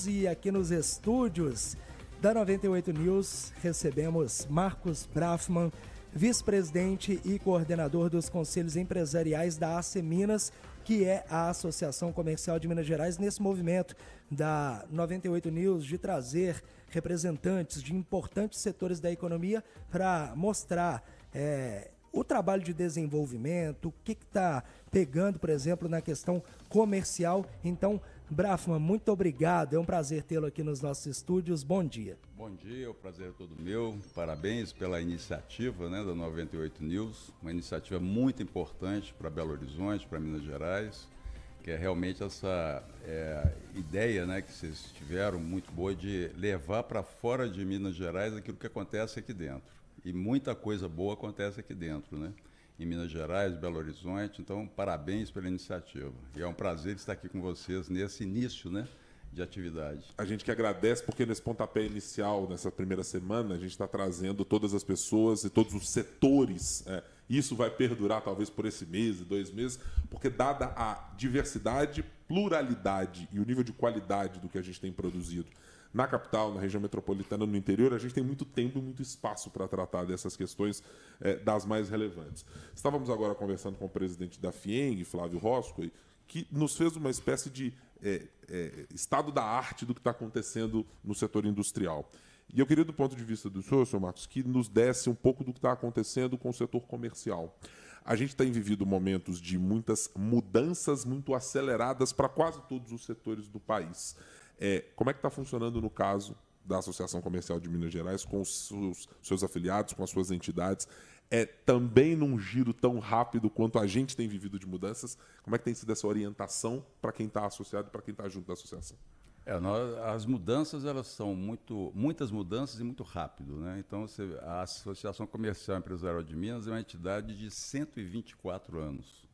E aqui nos estúdios da 98 News recebemos Marcos Brafman, vice-presidente e coordenador dos conselhos empresariais da AC Minas, que é a Associação Comercial de Minas Gerais, nesse movimento da 98 News de trazer representantes de importantes setores da economia para mostrar o trabalho de desenvolvimento, o que está pegando, por exemplo, na questão comercial. Então, Brafman, muito obrigado. É um prazer tê-lo aqui nos nossos estúdios. Bom dia. Bom dia, o prazer é todo meu. Parabéns pela iniciativa, da 98 News, uma iniciativa muito importante para Belo Horizonte, para Minas Gerais, que é realmente essa ideia, que vocês tiveram, muito boa, de levar para fora de Minas Gerais aquilo que acontece aqui dentro. E muita coisa boa acontece aqui dentro, em Minas Gerais, Belo Horizonte. Então, parabéns pela iniciativa. E é um prazer estar aqui com vocês nesse início, de atividade. A gente que agradece, porque nesse pontapé inicial, nessa primeira semana, a gente está trazendo todas as pessoas e todos os setores. Isso vai perdurar talvez por esse mês, 2 meses, porque dada a diversidade, pluralidade e o nível de qualidade do que a gente tem produzido na capital, na região metropolitana, no interior, a gente tem muito tempo e muito espaço para tratar dessas questões das mais relevantes. Estávamos agora conversando com o presidente da FIENG, Flávio Roscoe, que nos fez uma espécie de estado da arte do que está acontecendo no setor industrial. E eu queria, do ponto de vista do senhor Marcos, que nos desse um pouco do que está acontecendo com o setor comercial. A gente tem vivido momentos de muitas mudanças muito aceleradas para quase todos os setores do país. Como é que está funcionando no caso da Associação Comercial de Minas Gerais, com os seus afiliados, com as suas entidades? Também num giro tão rápido quanto a gente tem vivido de mudanças? Como é que tem sido essa orientação para quem está associado e para quem está junto da associação? As mudanças, elas são muitas mudanças e muito rápido. Então, a Associação Comercial Empresarial de Minas é uma entidade de 124 anos.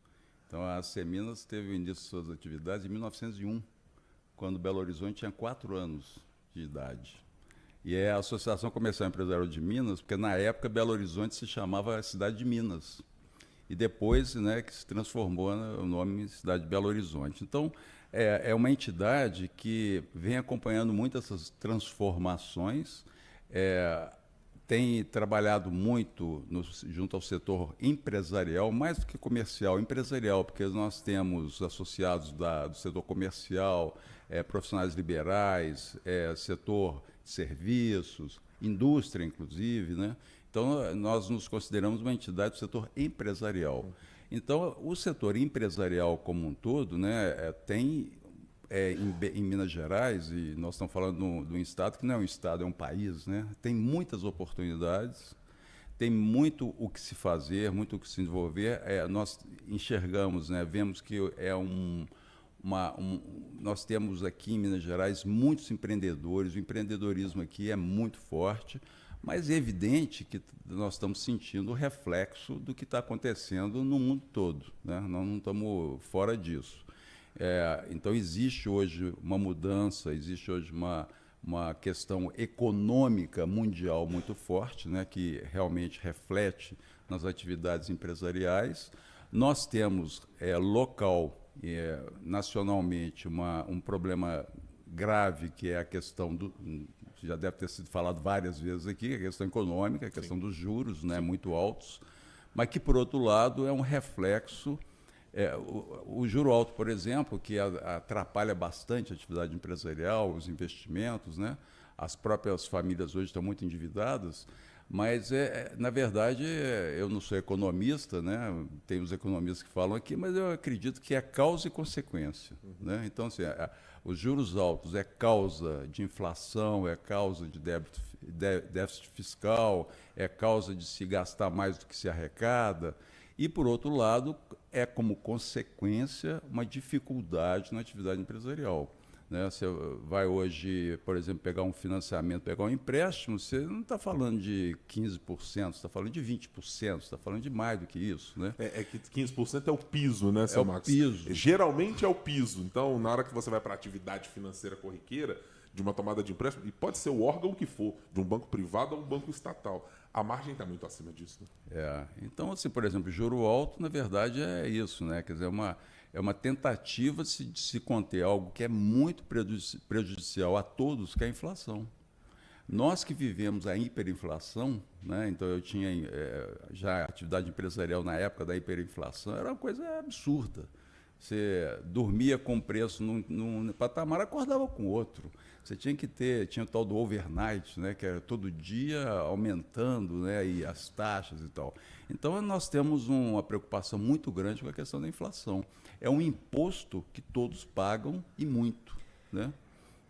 Então, a AC Minas teve o início de suas atividades em 1901. Quando Belo Horizonte tinha 4 anos de idade. E é a Associação Comercial Empresarial de Minas, porque na época Belo Horizonte se chamava Cidade de Minas. E depois que se transformou o nome em Cidade de Belo Horizonte. Então, é uma entidade que vem acompanhando muito essas transformações, tem trabalhado muito junto ao setor empresarial, mais do que comercial, empresarial, porque nós temos associados do setor comercial, profissionais liberais, setor de serviços, indústria, inclusive. Então, nós nos consideramos uma entidade do setor empresarial. Então, o setor empresarial como um todo tem, em Minas Gerais, e nós estamos falando de um estado que não é um estado, é um país, tem muitas oportunidades, tem muito o que se fazer, muito o que se desenvolver. Nós enxergamos, vemos que nós temos aqui em Minas Gerais muitos empreendedores, o empreendedorismo aqui é muito forte, mas é evidente que nós estamos sentindo o reflexo do que está acontecendo no mundo todo. Nós não estamos fora disso. Então, existe hoje uma mudança, existe hoje uma questão econômica mundial muito forte, que realmente reflete nas atividades empresariais. Nós temos local, nacionalmente, um problema grave, que é a questão já deve ter sido falado várias vezes aqui, a questão econômica, a questão dos juros muito altos, mas que, por outro lado, é um reflexo. O juro alto, por exemplo, que atrapalha bastante a atividade empresarial, os investimentos, as próprias famílias hoje estão muito endividadas, mas, na verdade, eu não sou economista, tem os economistas que falam aqui, mas eu acredito que é causa e consequência. Então, assim, os juros altos é causa de inflação, é causa de déficit fiscal, é causa de se gastar mais do que se arrecada, e, por outro lado, é como consequência uma dificuldade na atividade empresarial. Você vai hoje, por exemplo, pegar um financiamento, pegar um empréstimo, você não está falando de 15%, você está falando de 20%, você está falando de mais do que isso. Que 15% é o piso, seu Marcos? É o piso. Geralmente é o piso. Então, na hora que você vai para a atividade financeira corriqueira, de uma tomada de empréstimo, e pode ser o órgão que for, de um banco privado ou um banco estatal, a margem está muito acima disso. Então, assim, por exemplo, juro alto, na verdade, é isso. Quer dizer, é uma tentativa de se conter algo que é muito prejudicial a todos, que é a inflação. Nós que vivemos a hiperinflação, né, então eu tinha já atividade empresarial na época da hiperinflação, era uma coisa absurda. Você dormia com preço num patamar, acordava com outro. Você tinha o tal do overnight, né, que era todo dia aumentando, né, e as taxas e tal. Então nós temos uma preocupação muito grande com a questão da inflação. É um imposto que todos pagam e muito, né?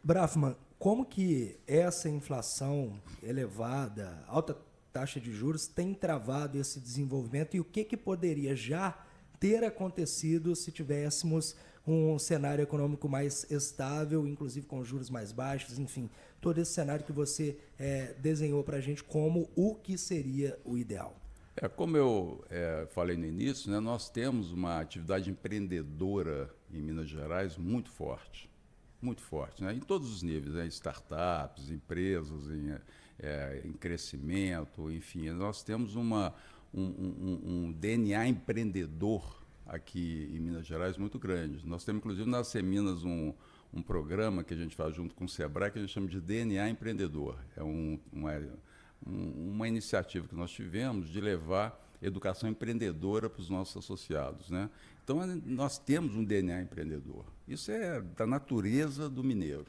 Brafman, como que essa inflação elevada, alta taxa de juros, tem travado esse desenvolvimento e o que poderia já ter acontecido se tivéssemos um cenário econômico mais estável, inclusive com juros mais baixos, enfim, todo esse cenário que você desenhou para a gente como o que seria o ideal? Como eu falei no início, né, nós temos uma atividade empreendedora em Minas Gerais muito forte, né, em todos os níveis, né, startups, empresas em crescimento, enfim, nós temos um DNA empreendedor aqui em Minas Gerais muito grande. Nós temos, inclusive, na Seminas um programa que a gente faz junto com o Sebrae que a gente chama de DNA empreendedor. É uma iniciativa que nós tivemos de levar educação empreendedora para os nossos associados, né? Então, nós temos um DNA empreendedor. Isso é da natureza do mineiro,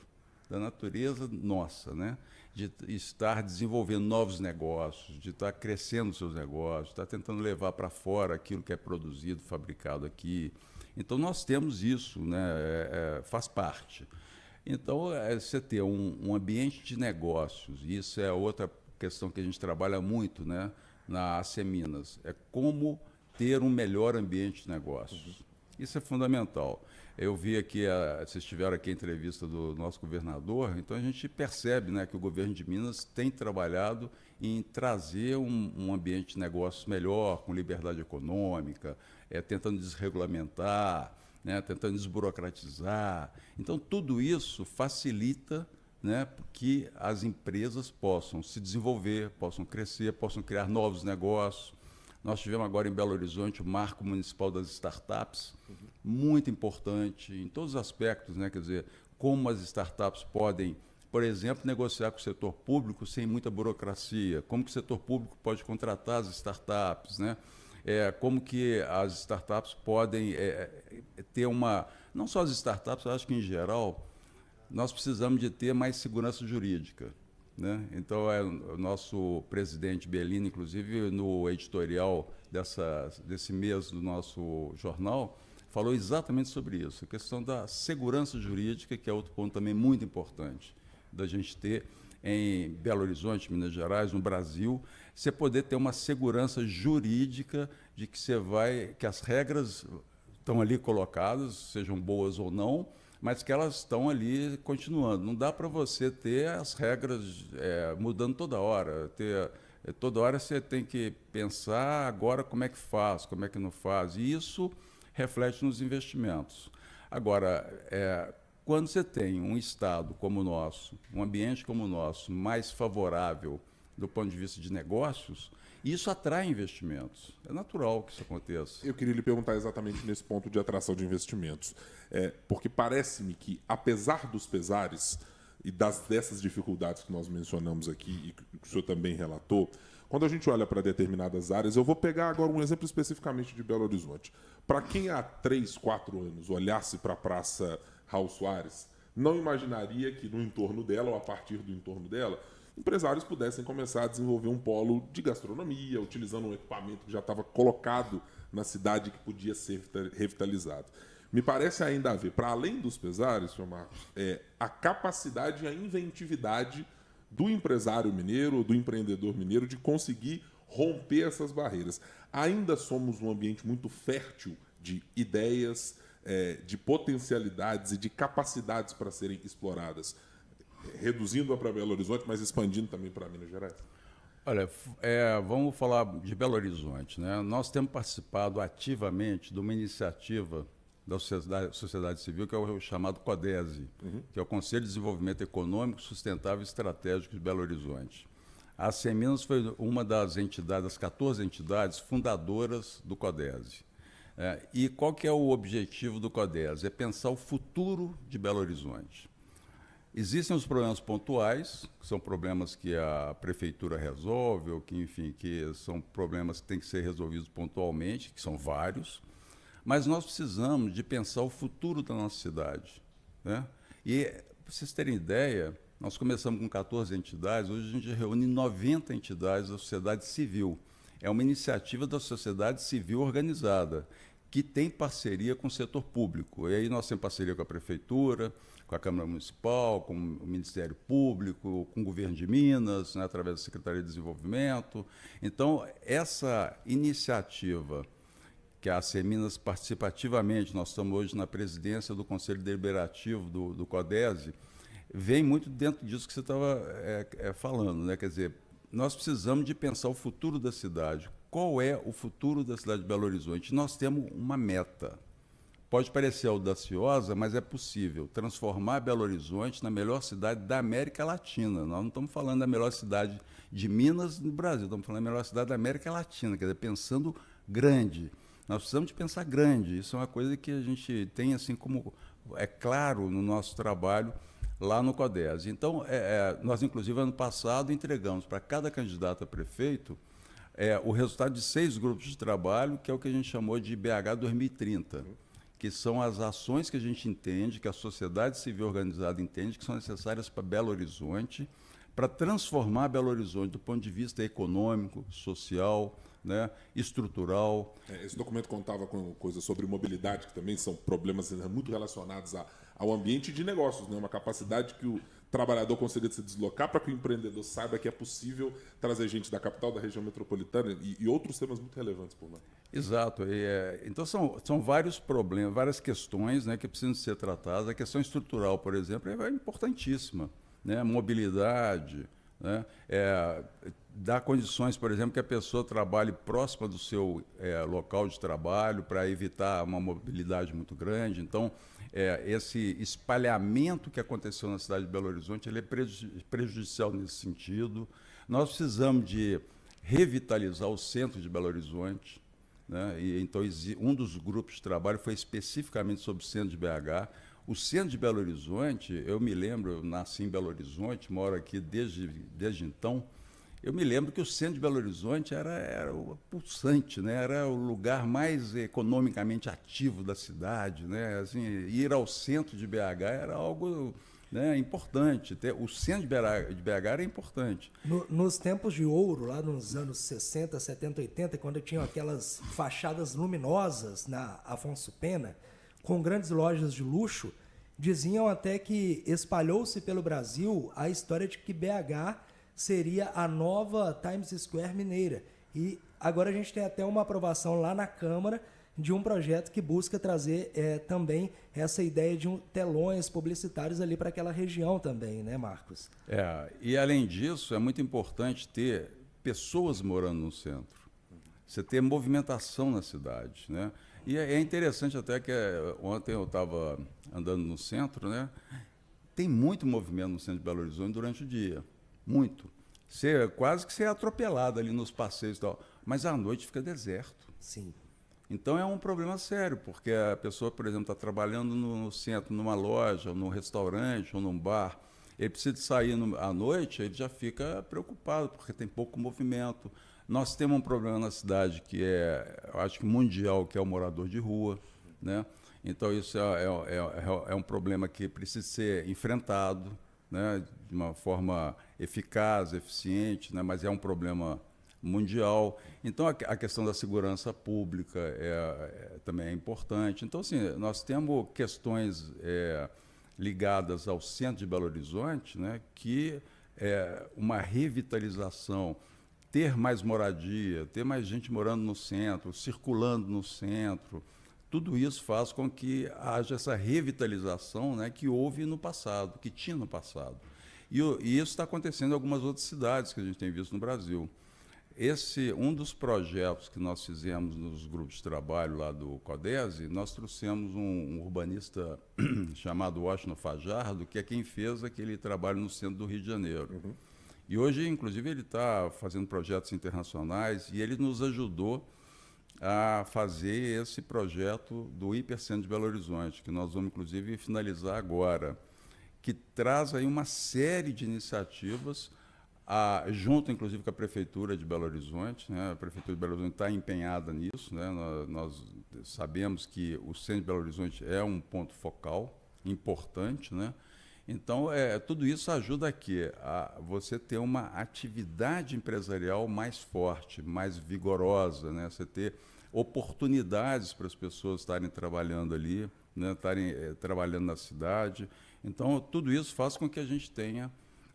da natureza nossa, né? De estar desenvolvendo novos negócios, de estar crescendo seus negócios, de estar tentando levar para fora aquilo que é produzido, fabricado aqui. Então, nós temos isso, né? Faz parte. Então, você ter um ambiente de negócios, isso é outra questão que a gente trabalha muito, né, na Seminas, é como ter um melhor ambiente de negócios. Isso é fundamental. Eu vi aqui, vocês tiveram aqui a entrevista do nosso governador, então a gente percebe, né, que o governo de Minas tem trabalhado em trazer um ambiente de negócios melhor, com liberdade econômica, tentando desregulamentar, né, tentando desburocratizar. Então, tudo isso facilita, né, que as empresas possam se desenvolver, possam crescer, possam criar novos negócios. Nós tivemos agora em Belo Horizonte o Marco Municipal das Startups, muito importante em todos os aspectos, né? Quer dizer, como as startups podem, por exemplo, negociar com o setor público sem muita burocracia, como que o setor público pode contratar as startups, né? Como que as startups podem ter não só as startups, eu acho que em geral, nós precisamos de ter mais segurança jurídica, né? Então, o nosso presidente Bellini, inclusive, no editorial desse mês do nosso jornal, falou exatamente sobre isso, a questão da segurança jurídica, que é outro ponto também muito importante da gente ter em Belo Horizonte, Minas Gerais, no Brasil, você poder ter uma segurança jurídica de que as regras estão ali colocadas, sejam boas ou não, mas que elas estão ali continuando. Não dá para você ter as regras mudando toda hora. Toda hora você tem que pensar agora como é que faz, como é que não faz. E isso reflete nos investimentos. Agora, quando você tem um Estado como o nosso, um ambiente como o nosso, mais favorável do ponto de vista de negócios, isso atrai investimentos. É natural que isso aconteça. Eu queria lhe perguntar exatamente nesse ponto de atração de investimentos. Porque parece-me que, apesar dos pesares e dessas dificuldades que nós mencionamos aqui e que o senhor também relatou, quando a gente olha para determinadas áreas, eu vou pegar agora um exemplo especificamente de Belo Horizonte. Para quem há 3, 4 anos olhasse para a Praça Raul Soares, não imaginaria que no entorno dela, ou a partir do entorno dela, empresários pudessem começar a desenvolver um polo de gastronomia, utilizando um equipamento que já estava colocado na cidade que podia ser revitalizado. Me parece ainda haver, para além dos pesares, senhor Marcos, a capacidade e a inventividade do empresário mineiro, do empreendedor mineiro, de conseguir romper essas barreiras. Ainda somos um ambiente muito fértil de ideias, de potencialidades e de capacidades para serem exploradas, reduzindo-a para Belo Horizonte, mas expandindo também para Minas Gerais? Olha, vamos falar de Belo Horizonte, né? Nós temos participado ativamente de uma iniciativa da sociedade civil, que é o chamado CODESE, que é o Conselho de Desenvolvimento Econômico, Sustentável e Estratégico de Belo Horizonte. A Seminas foi uma das 14 entidades fundadoras do CODESE. E qual que é o objetivo do CODES? É pensar o futuro de Belo Horizonte. Existem os problemas pontuais, que são problemas que a prefeitura resolve, ou que, enfim, que são problemas que têm que ser resolvidos pontualmente, que são vários, mas nós precisamos de pensar o futuro da nossa cidade, né? E, para vocês terem ideia, nós começamos com 14 entidades, hoje a gente reúne 90 entidades da sociedade civil. É uma iniciativa da sociedade civil organizada, que tem parceria com o setor público. E aí nós temos parceria com a Prefeitura, com a Câmara Municipal, com o Ministério Público, com o Governo de Minas, né, através da Secretaria de Desenvolvimento. Então, essa iniciativa que a Minas participa ativamente, nós estamos hoje na presidência do Conselho Deliberativo do CODES, vem muito dentro disso que você estava falando, né? Quer dizer, nós precisamos de pensar o futuro da cidade. Qual é o futuro da cidade de Belo Horizonte? Nós temos uma meta. Pode parecer audaciosa, mas é possível transformar Belo Horizonte na melhor cidade da América Latina. Nós não estamos falando da melhor cidade de Minas no Brasil, estamos falando da melhor cidade da América Latina, quer dizer, pensando grande. Nós precisamos de pensar grande. Isso é uma coisa que a gente tem, assim, como é claro no nosso trabalho lá no CODES. Então, nós, inclusive, ano passado, entregamos para cada candidato a prefeito o resultado de 6 grupos de trabalho, que é o que a gente chamou de BH 2030, que são as ações que a gente entende, que a sociedade civil organizada entende, que são necessárias para Belo Horizonte, para transformar Belo Horizonte do ponto de vista econômico, social, né, estrutural. Esse documento contava com coisas sobre mobilidade, que também são problemas muito relacionados ao ambiente de negócios, né? Uma capacidade que o trabalhador consiga se deslocar para que o empreendedor saiba que é possível trazer gente da capital, da região metropolitana e outros temas muito relevantes por lá. Exato. Então, são vários problemas, várias questões, né, que precisam ser tratadas. A questão estrutural, por exemplo, é importantíssima, né? Mobilidade, né? Dar condições, por exemplo, que a pessoa trabalhe próxima do seu local de trabalho para evitar uma mobilidade muito grande. Então, esse espalhamento que aconteceu na cidade de Belo Horizonte ele é prejudicial nesse sentido. Nós precisamos de revitalizar o centro de Belo Horizonte, né? E, então, um dos grupos de trabalho foi especificamente sobre o centro de BH. O centro de Belo Horizonte, eu me lembro, eu nasci em Belo Horizonte, moro aqui desde então. Eu me lembro que o centro de Belo Horizonte era o pulsante, né? Era o lugar mais economicamente ativo da cidade, né? Assim, ir ao centro de BH era algo, né, importante. O centro de BH era importante. Nos tempos de ouro, lá nos anos 60, 70, 80, quando tinham aquelas fachadas luminosas na Afonso Pena, com grandes lojas de luxo, diziam até que espalhou-se pelo Brasil a história de que BH seria a nova Times Square mineira. E agora a gente tem até uma aprovação lá na Câmara de um projeto que busca trazer também essa ideia de telões publicitários ali para aquela região também, né, Marcos? E além disso, é muito importante ter pessoas morando no centro. Você ter movimentação na cidade, né? E é interessante até que ontem eu estava andando no centro, né? Tem muito movimento no centro de Belo Horizonte durante o dia. Muito. Quase que você é atropelado ali nos passeios e tal. Mas à noite fica deserto. Sim. Então é um problema sério, porque a pessoa, por exemplo, está trabalhando no centro, numa loja, num restaurante ou num bar. Ele precisa sair à noite, ele já fica preocupado, porque tem pouco movimento. Nós temos um problema na cidade que eu acho que mundial, que é o morador de rua, né? Então isso é um problema que precisa ser enfrentado, né, de uma forma eficaz, eficiente, né, mas é um problema mundial. Então, a questão da segurança pública também é importante. Então, assim, nós temos questões ligadas ao centro de Belo Horizonte, né, que uma revitalização, ter mais moradia, ter mais gente morando no centro, circulando no centro, tudo isso faz com que haja essa revitalização, né, que houve no passado, que tinha no passado. E isso está acontecendo em algumas outras cidades que a gente tem visto no Brasil. Um dos projetos que nós fizemos nos grupos de trabalho lá do CODES, nós trouxemos um urbanista chamado Washington Fajardo, que é quem fez aquele trabalho no centro do Rio de Janeiro. Uhum. E hoje, inclusive, ele está fazendo projetos internacionais e ele nos ajudou a fazer esse projeto do Hipercentro de Belo Horizonte, que nós vamos, inclusive, finalizar agora, que traz aí uma série de iniciativas, junto, inclusive, com a Prefeitura de Belo Horizonte, né? A Prefeitura de Belo Horizonte está empenhada nisso, né? Nós sabemos que o Centro de Belo Horizonte é um ponto focal importante, né? Então, tudo isso ajuda aqui a você ter uma atividade empresarial mais forte, mais vigorosa, né? Você ter oportunidades para as pessoas estarem trabalhando ali, né? Estarem trabalhando na cidade. Então, tudo isso faz com que a gente tenha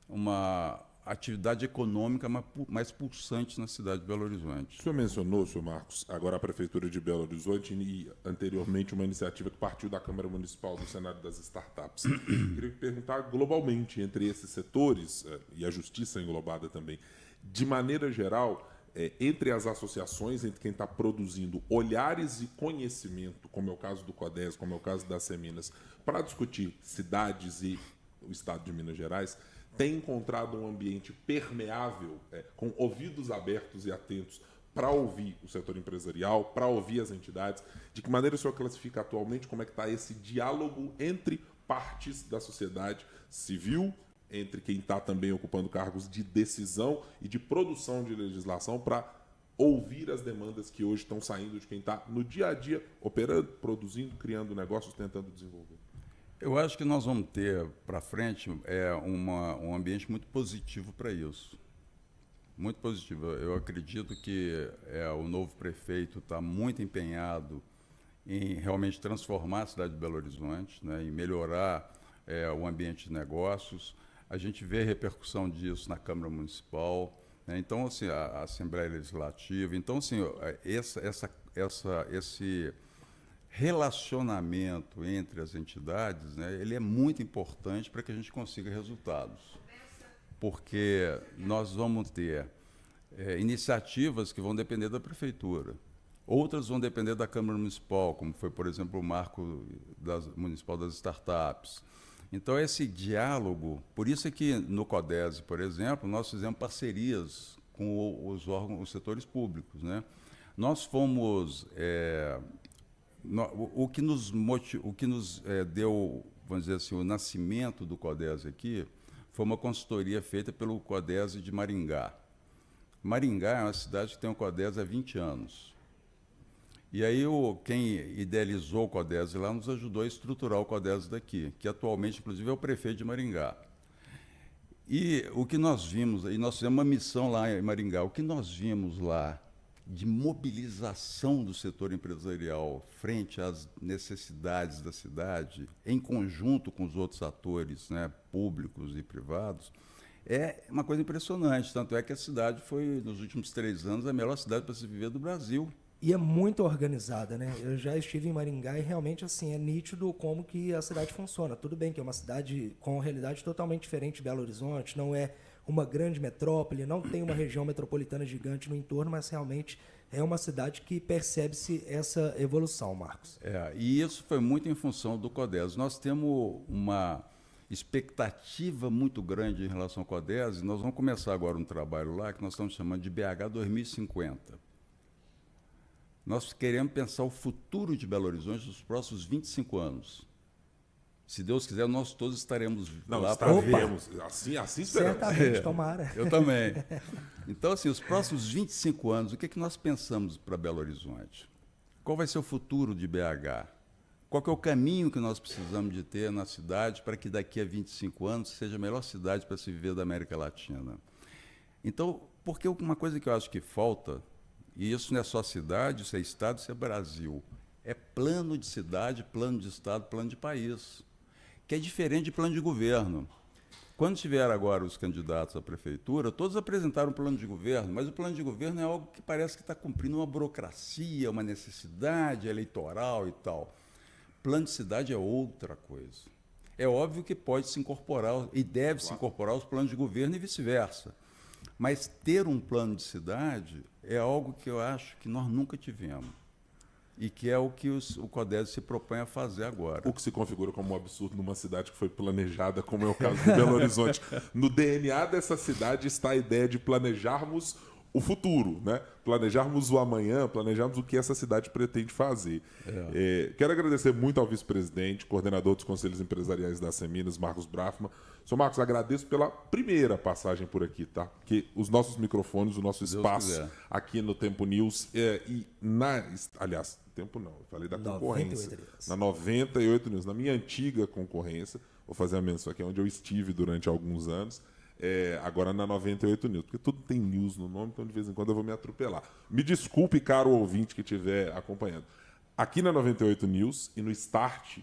uma atividade econômica mais pulsante na cidade de Belo Horizonte. O senhor mencionou, senhor Marcos, agora a Prefeitura de Belo Horizonte e anteriormente uma iniciativa que partiu da Câmara Municipal do Cenário das Startups. Queria perguntar globalmente entre esses setores, e a justiça englobada também, de maneira geral, entre as associações, entre quem está produzindo olhares e conhecimento, como é o caso do CODES, como é o caso das Seminas, para discutir cidades e o Estado de Minas Gerais, tem encontrado um ambiente permeável, com ouvidos abertos e atentos para ouvir o setor empresarial, para ouvir as entidades? De que maneira o senhor classifica atualmente como é que está esse diálogo entre partes da sociedade civil, entre quem está também ocupando cargos de decisão e de produção de legislação, para ouvir as demandas que hoje estão saindo de quem está no dia a dia, operando, produzindo, criando negócios, tentando desenvolver? Eu acho que nós vamos ter para frente um ambiente muito positivo para isso. Muito positivo. Eu acredito que o novo prefeito está muito empenhado em realmente transformar a cidade de Belo Horizonte, né, em melhorar o ambiente de negócios. A gente vê a repercussão disso na Câmara Municipal, né? Então, assim, a Assembleia Legislativa. Então, assim, esse relacionamento entre as entidades, né, ele é muito importante para que a gente consiga resultados. Porque nós vamos ter iniciativas que vão depender da Prefeitura. Outras vão depender da Câmara Municipal, como foi, por exemplo, o marco municipal das startups. Então, esse diálogo, por isso é que no CODES, por exemplo, nós fizemos parcerias com os órgãos, os setores públicos, né? Nós fomos... O que nos deu, vamos dizer assim, o nascimento do CODES aqui foi uma consultoria feita pelo CODES de Maringá. Maringá é uma cidade que tem o CODES há 20 anos. E aí quem idealizou o CODES lá nos ajudou a estruturar o CODES daqui, que atualmente, inclusive, é o prefeito de Maringá. E o que nós vimos, e nós fizemos uma missão lá em Maringá, o que nós vimos lá de mobilização do setor empresarial frente às necessidades da cidade, em conjunto com os outros atores, né, públicos e privados, é uma coisa impressionante. Tanto é que a cidade foi, nos últimos 3 anos, a melhor cidade para se viver do Brasil. E é muito organizada, né? Eu já estive em Maringá e realmente assim é nítido como que a cidade funciona. Tudo bem que é uma cidade com uma realidade totalmente diferente de Belo Horizonte, não é uma grande metrópole, não tem uma região metropolitana gigante no entorno, mas realmente é uma cidade que percebe-se essa evolução, Marcos. E isso foi muito em função do CODES. Nós temos uma expectativa muito grande em relação ao CODES e nós vamos começar agora um trabalho lá que nós estamos chamando de BH 2050. Nós queremos pensar o futuro de Belo Horizonte nos próximos 25 anos. Se Deus quiser, nós todos estaremos lá para ver. Assim esperamos. Certamente, tomara. Eu também. Então, assim, os próximos 25 anos, o que nós pensamos para Belo Horizonte? Qual vai ser o futuro de BH? Qual que é o caminho que nós precisamos de ter na cidade para que daqui a 25 anos seja a melhor cidade para se viver da América Latina? Então, porque uma coisa que eu acho que falta, e isso não é só cidade, isso é estado, isso é Brasil, é plano de cidade, plano de estado, plano de país, que é diferente de plano de governo. Quando tiveram agora os candidatos à prefeitura, todos apresentaram um plano de governo, mas o plano de governo é algo que parece que está cumprindo uma burocracia, uma necessidade eleitoral e tal. Plano de cidade é outra coisa. É óbvio que pode se incorporar e deve se incorporar aos planos de governo e vice-versa. Mas ter um plano de cidade é algo que eu acho que nós nunca tivemos. E que é o que o CODES se propõe a fazer agora. O que se configura como um absurdo numa cidade que foi planejada, como é o caso de Belo Horizonte. No DNA dessa cidade está a ideia de planejarmos o futuro, né? Planejarmos o amanhã, planejarmos o que essa cidade pretende fazer. Quero agradecer muito ao vice-presidente, coordenador dos Conselhos Empresariais da Seminas, Marcos Brafman. Sr. Marcos, agradeço pela primeira passagem por aqui, tá? Porque os nossos microfones, o nosso espaço aqui no Tempo News, aliás, Tempo não, eu falei da concorrência. Na 98 News, na minha antiga concorrência, vou fazer a menção aqui, onde eu estive durante alguns anos, agora na 98 News, porque tudo tem news no nome, então de vez em quando eu vou me atropelar. Me desculpe, caro ouvinte que estiver acompanhando. Aqui na 98 News e no Start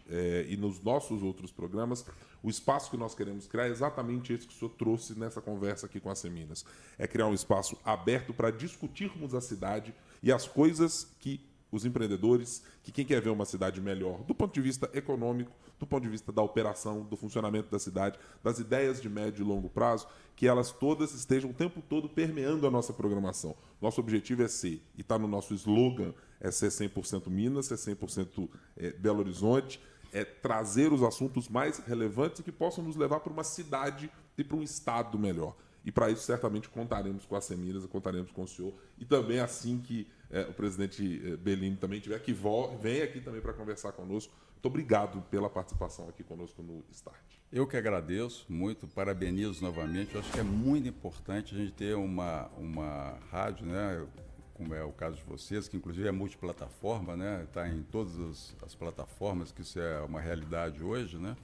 e nos nossos outros programas, o espaço que nós queremos criar é exatamente esse que o senhor trouxe nessa conversa aqui com a Seminas. É criar um espaço aberto para discutirmos a cidade e as coisas que os empreendedores, que quem quer ver uma cidade melhor do ponto de vista econômico, do ponto de vista da operação, do funcionamento da cidade, das ideias de médio e longo prazo, que elas todas estejam o tempo todo permeando a nossa programação. Nosso objetivo é ser, e está no nosso slogan, é ser 100% Minas, ser 100% Belo Horizonte, é trazer os assuntos mais relevantes e que possam nos levar para uma cidade e para um estado melhor. E para isso, certamente, contaremos com a Seminas, contaremos com o senhor. E também, assim que o presidente Bellini também tiver, que venha aqui também para conversar conosco. Muito obrigado pela participação aqui conosco no Start. Eu que agradeço muito, parabenizo novamente. Eu acho que é muito importante a gente ter uma rádio, né, como é o caso de vocês, que inclusive é multiplataforma, né, está em todas as plataformas, que isso é uma realidade hoje, né,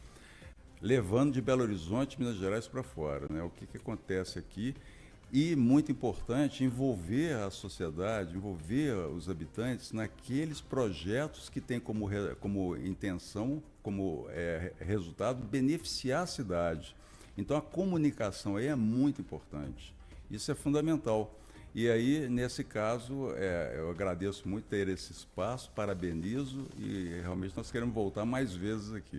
levando de Belo Horizonte, Minas Gerais para fora, né, o que acontece aqui. E, muito importante, envolver a sociedade, envolver os habitantes naqueles projetos que têm como intenção, como resultado, beneficiar a cidade. Então, a comunicação aí é muito importante. Isso é fundamental. E aí, nesse caso, eu agradeço muito ter esse espaço, parabenizo e realmente nós queremos voltar mais vezes aqui.